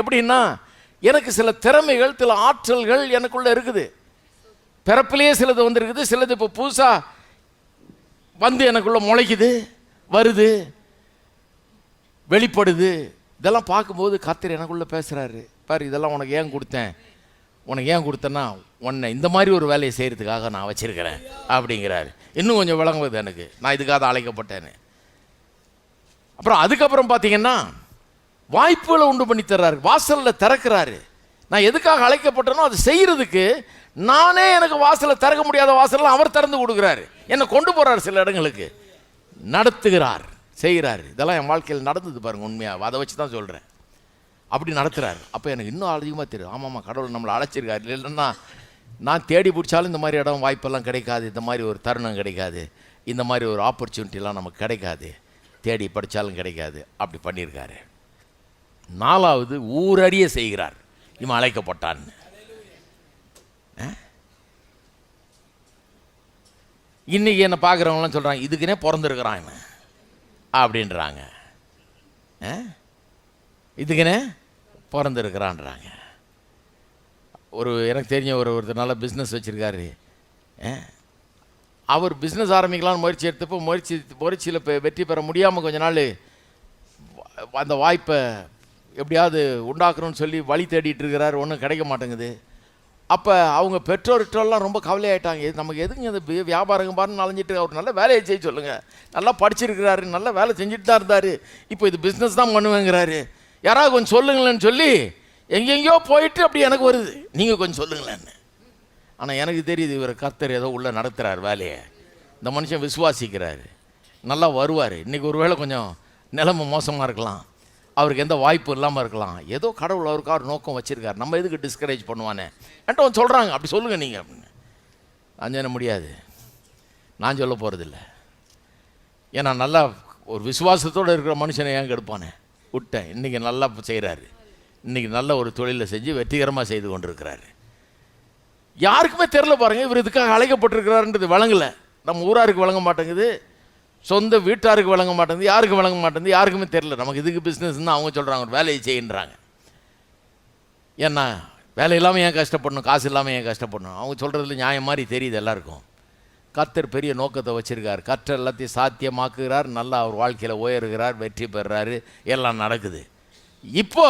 எப்படின்னா, எனக்கு சில திறமைகள், சில ஆற்றல்கள் எனக்குள்ள இருக்குது. பிறப்பிலேயே சிலது வந்திருக்குது, சிலது இப்போ புதுசாக வந்து எனக்குள்ள முளைக்குது, வருது, வெளிப்படுது. இதெல்லாம் பார்க்கும்போது கர்த்தர் எனக்குள்ள பேசுகிறாரு, பாரு இதெல்லாம் உனக்கு ஏன் கொடுத்தேன், உனக்கு ஏன் கொடுத்தேன்னா உன்னை இந்த மாதிரி ஒரு வேலையை செய்கிறதுக்காக நான் வச்சிருக்கிறேன் அப்படிங்கிறாரு. இன்னும் கொஞ்சம் விளங்குவது எனக்கு, நான் இதுக்காக தான் அழைக்கப்பட்டேன்னு. அப்புறம் அதுக்கப்புறம் பார்த்தீங்கன்னா வாய்ப்புகளை உண்டு பண்ணி தர்றாரு, வாசலில் திறக்கிறாரு. நான் எதுக்காக அழைக்கப்பட்டேனோ அது செய்கிறதுக்கு நானே எனக்கு வாசலை திறக்க முடியாத வாசலில் அவர் திறந்து கொடுக்குறாரு, என்னை கொண்டு போகிறார், சில இடங்களுக்கு நடத்துகிறார், செய்கிறார். இதெல்லாம் என் வாழ்க்கையில் நடந்தது பாருங்கள், உண்மையாக அதை வச்சு தான் சொல்கிறேன். அப்படி நடத்துகிறார். அப்போ எனக்கு இன்னும் அதிகமாக தெரியும், ஆமாம்மா கடவுள் நம்மளை அழைச்சிருக்காரு. இல்லைன்னா நான் தேடி பிடிச்சாலும் இந்த மாதிரி இடம் வாய்ப்பெல்லாம் கிடைக்காது, இந்த மாதிரி ஒரு தருணம் கிடைக்காது, இந்த மாதிரி ஒரு ஆப்பர்ச்சுனிட்டிலாம் நமக்கு கிடைக்காது, தேடி படித்தாலும் கிடைக்காது. அப்படி பண்ணியிருக்காரு. 4வது ஊரடிய செய்கிறார், இவன் அழைக்கப்பட்டான்னு. இன்னைக்கு என்ன பார்க்குறவங்களாம் சொல்கிறாங்க, இதுக்குன்னே பிறந்திருக்கிறான் இவன் அப்படின்றாங்க, இதுக்குன்னே பிறந்திருக்கிறான்றாங்க. எனக்கு தெரிஞ்ச ஒருத்தர் நல்ல பிஸ்னஸ் வச்சுருக்காரு. அவர் பிஸ்னஸ் ஆரம்பிக்கலான்னு முயற்சி எடுத்தப்போ முயற்சியில் இப்போ வெற்றி பெற முடியாமல் கொஞ்ச நாள் அந்த வாய்ப்பை எப்படியாவது உண்டாக்கணும்னு சொல்லி வழி தேடிட்டு இருக்கிறார், ஒன்றும் கிடைக்க மாட்டேங்குது. அப்போ அவங்க பெற்றோர்கிட்டலாம் ரொம்ப கவலையாயிட்டாங்க, நமக்கு எதுங்க இந்த வியாபாரம் பாருன்னு நலஞ்சிட்டு, அவர் நல்ல வேலையை செய்ய சொல்லுங்கள், நல்லா படிச்சிருக்கிறாரு, நல்ல வேலை செஞ்சுட்டு தான் இருந்தார், இப்போ இது பிஸ்னஸ் தான் பண்ணுவேங்கிறாரு, யாராவது கொஞ்சம் சொல்லுங்களேன்னு சொல்லி எங்கெங்கேயோ போயிட்டு அப்படி எனக்கு வருது, நீங்கள் கொஞ்சம் சொல்லுங்களேன்னு. ஆனால் எனக்கு தெரியுது இவர் கர்த்தர் ஏதோ உள்ளே நடத்துகிறார் வேலையை, இந்த மனுஷன் விசுவாசிக்கிறாரு, நல்லா வருவார். இன்றைக்கி ஒரு வேளை கொஞ்சம் நிலைமை மோசமாக இருக்கலாம், அவருக்கு எந்த வாய்ப்பு இல்லாமல் இருக்கலாம், ஏதோ கடவுள் அவருக்கு அவர் நோக்கம் வச்சுருக்காரு, நம்ம எதுக்கு டிஸ்கரேஜ் பண்ணுவானே என்கிட்ட வந்து சொல்கிறாங்க, அப்படி சொல்லுங்கள் நீங்கள் அப்படின்னு. நான் சொல்ல முடியாது, நான் சொல்ல போகிறதில்ல. ஏன்னா நல்லா ஒரு விசுவாசத்தோடு இருக்கிற மனுஷனை ஏன் கெடுப்பானே விட்டேன். இன்றைக்கி நல்லா செய்கிறாரு, இன்றைக்கி நல்ல ஒரு தொழிலை செஞ்சு வெற்றிகரமாக செய்து கொண்டிருக்கிறாரு. யாருக்குமே தெரில பாருங்கள், இவர் இதுக்காக அழைக்கப்பட்டிருக்கிறாருன்றது வழங்கலை. நம்ம ஊராருக்கு வழங்க மாட்டேங்குது, சொந்த வீட்டாருக்கு வழங்க மாட்டேங்குது, யாருக்கு வழங்க மாட்டேங்குது, யாருக்குமே தெரில. நமக்கு இதுக்கு பிஸ்னஸ்ன்னு அவங்க சொல்கிறாங்க, ஒரு வேலையை செய்யுன்றாங்க. ஏன்னா வேலை இல்லாமல் ஏன் கஷ்டப்படணும், காசு இல்லாமல் ஏன் கஷ்டப்படணும், அவங்க சொல்கிறதுல நியாயம் மாதிரி தெரியுது எல்லாருக்கும். கர்த்தர் பெரிய நோக்கத்தை வச்சுருக்கார், கர்த்தர் எல்லாத்தையும் சாத்தியமாக்குகிறார், நல்லா அவர் வாழ்க்கையில் உயர்கிறார், வெற்றி பெறுறாரு, எல்லாம் நடக்குது. இப்போ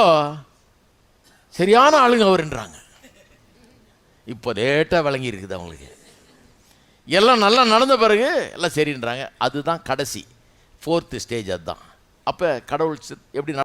சரியான ஆளுங்க அவருன்றாங்க, இப்போ லேட்டாக விளங்கி இருக்குது அவங்களுக்கு, எல்லாம் நல்லா நடந்த பிறகு எல்லாம் சரின்றாங்க. அதுதான் கடைசி 4th ஸ்டேஜ், அதுதான். அப்போ கடவுள் எப்படி